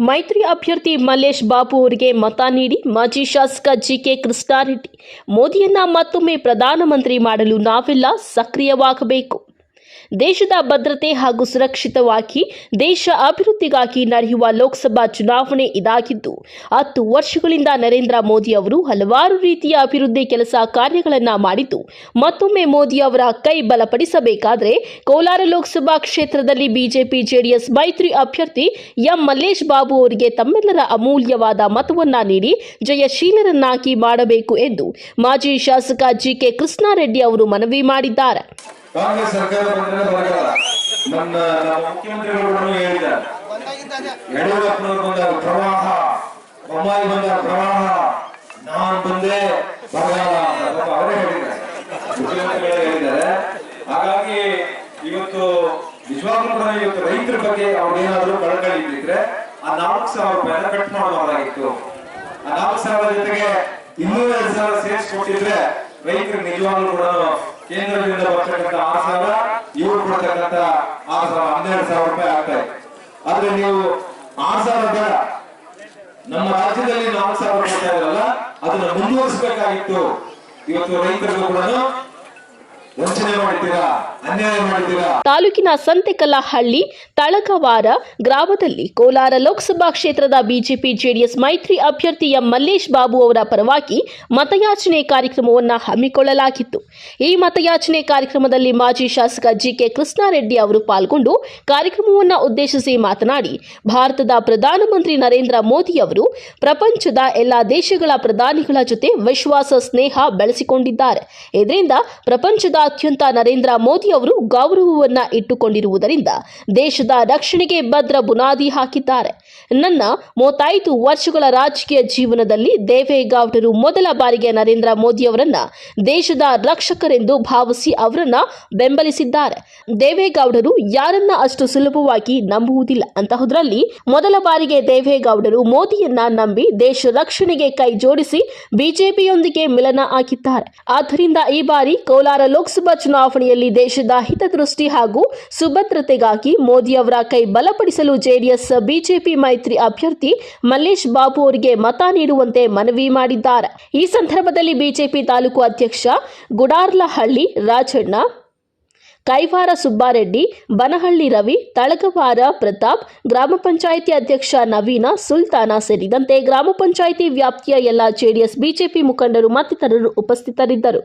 ಮೈತ್ರಿ ಅಭ್ಯರ್ಥಿ ಮಲ್ಲೇಶ್ ಬಾಬು ಅವರಿಗೆ ಮತ ನೀಡಿ ಮಾಜಿ ಶಾಸಕ ಜಿಕೆ ಕೃಷ್ಣಾರೆಡ್ಡಿ, ಮೋದಿಯನ್ನ ಮತ್ತೊಮ್ಮೆ ಪ್ರಧಾನಮಂತ್ರಿ ಮಾಡಲು ನಾವೆಲ್ಲ ಸಕ್ರಿಯವಾಗಬೇಕು. ದೇಶದ ಭದ್ರತೆ ಹಾಗೂ ಸುರಕ್ಷಿತವಾಗಿ ದೇಶ ಅಭಿವೃದ್ಧಿಗಾಗಿ ನಡೆಯುವ ಲೋಕಸಭಾ ಚುನಾವಣೆ ಇದಾಗಿದ್ದು, 10 ವರ್ಷಗಳಿಂದ ನರೇಂದ್ರ ಮೋದಿ ಅವರು ಹಲವಾರು ರೀತಿಯ ಅಭಿವೃದ್ಧಿ ಕೆಲಸ ಕಾರ್ಯಗಳನ್ನು ಮಾಡಿದ್ದು, ಮತ್ತೊಮ್ಮೆ ಮೋದಿ ಅವರ ಕೈ ಬಲಪಡಿಸಬೇಕಾದರೆ ಕೋಲಾರ ಲೋಕಸಭಾ ಕ್ಷೇತ್ರದಲ್ಲಿ ಬಿಜೆಪಿ ಜೆಡಿಎಸ್ ಮೈತ್ರಿ ಅಭ್ಯರ್ಥಿ ಎಂ ಮಲ್ಲೇಶ್ ಬಾಬು ಅವರಿಗೆ ತಮ್ಮೆಲ್ಲರ ಅಮೂಲ್ಯವಾದ ಮತವನ್ನ ನೀಡಿ ಜಯಶೀಲರನ್ನಾಗಿ ಮಾಡಬೇಕು ಎಂದು ಮಾಜಿ ಶಾಸಕ ಜಿಕೆ ಕೃಷ್ಣಾರೆಡ್ಡಿ ಅವರು ಮನವಿ ಮಾಡಿದ್ದಾರೆ. ಕಾಂಗ್ರೆಸ್ ಸರ್ಕಾರ ಬಂದ್ರೆ ಬರಲ್ಲ. ನಮ್ಮ ಮುಖ್ಯಮಂತ್ರಿಗಳು ಹೇಳಿದ್ದಾರೆ, ಯಡಿಯೂರಪ್ಪನವರು ಬಂದಾಗ ಪ್ರವಾಹ, ಬೊಮ್ಮಾಯಿ ಬಂದಾಗ ಪ್ರವಾಹ, ನಾನು ಬಂದೆ ಬರಲ್ಲ ಅಂತ ಅವರೇ ಹೇಳಿದ್ದಾರೆ, ಮುಖ್ಯಮಂತ್ರಿಗಳೇ ಹೇಳಿದ್ದಾರೆ. ಹಾಗಾಗಿ ಇವತ್ತು ನಿಜವಾಗ್ಲೂ ಕೂಡ ಇವತ್ತು ರೈತರ ಬಗ್ಗೆ ಅವ್ರಿಗೇನಾದ್ರೂ ಕಳಕಳಿ ಇದ್ದಿದ್ರೆ ಆ 4,000 ರೂಪಾಯಿನ ಕಟ್ ಮಾಡಬಹುದಾಗಿತ್ತು. ಆ 4,000 ಜೊತೆಗೆ ಇನ್ನೂ 2,000 ಸೇರಿಸ್ಕೊಟ್ಟಿದ್ರೆ ರೈತರಿಗೆ ನಿಜವಾಗ್ಲೂ ಕೂಡ ಕೇಂದ್ರದಿಂದ ಬರ್ತಕ್ಕಂಥ 6,000, ಇವರು ಕೊಡ್ತಕ್ಕಂಥ 12,000 ರೂಪಾಯಿ ಆಗ್ತಾ ಇದೆ. ಆದ್ರೆ ನೀವು 6,000 ಬೇಡ, ನಮ್ಮ ರಾಜ್ಯದಲ್ಲಿ 4,000 ಕೊಡ್ತಾ ಇರಲ್ಲ, ಅದನ್ನ ಮುಂದುವರಿಸಬೇಕಾಗಿತ್ತು. ಇವತ್ತು ರೈತರಿಗೂ ಕೂಡ ವಂಚನೆ ಮಾಡ್ತೀರಾ, ಅನ್ಯಾಯ ಮಾಡ್ತೀರಾ. ತಾಲೂಕಿನ ಸಂತೆಕಲ್ಲಹಳ್ಳಿ ತಳಕವಾರ ಗ್ರಾಮದಲ್ಲಿ ಕೋಲಾರ ಲೋಕಸಭಾ ಕ್ಷೇತ್ರದ ಬಿಜೆಪಿ ಜೆಡಿಎಸ್ ಮೈತ್ರಿ ಅಭ್ಯರ್ಥಿ ಎಂ ಮಲ್ಲೇಶ್ ಬಾಬು ಅವರ ಪರವಾಗಿ ಮತಯಾಚನೆ ಕಾರ್ಯಕ್ರಮವನ್ನು ಹಮ್ಮಿಕೊಳ್ಳಲಾಗಿತ್ತು. ಈ ಮತಯಾಚನೆ ಕಾರ್ಯಕ್ರಮದಲ್ಲಿ ಮಾಜಿ ಶಾಸಕ ಜಿಕೆ ಕೃಷ್ಣಾರೆಡ್ಡಿ ಅವರು ಪಾಲ್ಗೊಂಡು ಕಾರ್ಯಕ್ರಮವನ್ನು ಉದ್ದೇಶಿಸಿ ಮಾತನಾಡಿ, ಭಾರತದ ಪ್ರಧಾನಮಂತ್ರಿ ನರೇಂದ್ರ ಮೋದಿ ಅವರು ಪ್ರಪಂಚದ ಎಲ್ಲಾ ದೇಶಗಳ ಪ್ರಧಾನಿಗಳ ಜೊತೆ ವಿಶ್ವಾಸ ಸ್ನೇಹ ಬೆಳೆಸಿಕೊಂಡಿದ್ದಾರೆ. ಇದರಿಂದ ಪ್ರಪಂಚದಾದ್ಯಂತ ನರೇಂದ್ರ ಮೋದಿ ಅವರು ಗೌರವವನ್ನ ಇಟ್ಟುಕೊಂಡಿರುವುದರಿಂದ ದೇಶದ ರಕ್ಷಣೆಗೆ ಭದ್ರ ಬುನಾದಿ ಹಾಕಿದ್ದಾರೆ. ನನ್ನ 35 ವರ್ಷಗಳ ರಾಜಕೀಯ ಜೀವನದಲ್ಲಿ ದೇವೇಗೌಡರು ಮೊದಲ ಬಾರಿಗೆ ನರೇಂದ್ರ ಮೋದಿ ಅವರನ್ನ ದೇಶದ ರಕ್ಷಕರೆಂದು ಭಾವಿಸಿ ಅವರನ್ನ ಬೆಂಬಲಿಸಿದ್ದಾರೆ. ದೇವೇಗೌಡರು ಯಾರನ್ನ ಅಷ್ಟು ಸುಲಭವಾಗಿ ನಂಬುವುದಿಲ್ಲ. ಅಂತಹುದರಲ್ಲಿ ಮೊದಲ ಬಾರಿಗೆ ದೇವೇಗೌಡರು ಮೋದಿಯನ್ನ ನಂಬಿ ದೇಶ ರಕ್ಷಣೆಗೆ ಕೈ ಜೋಡಿಸಿ ಬಿಜೆಪಿಯೊಂದಿಗೆ ಮಿಲನ ಆಗಿದ್ದಾರೆ. ಆದ್ದರಿಂದ ಈ ಬಾರಿ ಕೋಲಾರ ಲೋಕಸಭಾ ಚುನಾವಣೆಯಲ್ಲಿ ದೇಶದ ಹಿತದೃಷ್ಟಿ ಹಾಗೂ ಸುಭದ್ರತೆಗಾಗಿ ಮೋದಿ ಅವರ ಕೈ ಬಲಪಡಿಸಲು ಜೆಡಿಎಸ್ ಬಿಜೆಪಿ ಮೈತ್ರಿ ಅಭ್ಯರ್ಥಿ ಮಲ್ಲೇಶ್ ಬಾಬು ಅವರಿಗೆ ಮತ ನೀಡುವಂತೆ ಮನವಿ ಮಾಡಿದ್ದಾರೆ. ಈ ಸಂದರ್ಭದಲ್ಲಿ ಬಿಜೆಪಿ ತಾಲೂಕು ಅಧ್ಯಕ್ಷ ಗುಡಾರ್ಲಹಳ್ಳಿ ರಾಜಣ್ಣ, ಕೈವಾರ ಸುಬ್ಬಾರೆಡ್ಡಿ, ಬನಹಳ್ಳಿ ರವಿ, ತಳಗವಾರ ಪ್ರತಾಪ್, ಗ್ರಾಮ ಪಂಚಾಯಿತಿ ಅಧ್ಯಕ್ಷ ನವೀನ, ಸುಲ್ತಾನ ಸೇರಿದಂತೆ ಗ್ರಾಮ ಪಂಚಾಯಿತಿ ವ್ಯಾಪ್ತಿಯ ಎಲ್ಲ ಜೆಡಿಎಸ್ ಬಿಜೆಪಿ ಮುಖಂಡರು ಮತ್ತಿತರರು ಉಪಸ್ಥಿತರಿದ್ದರು.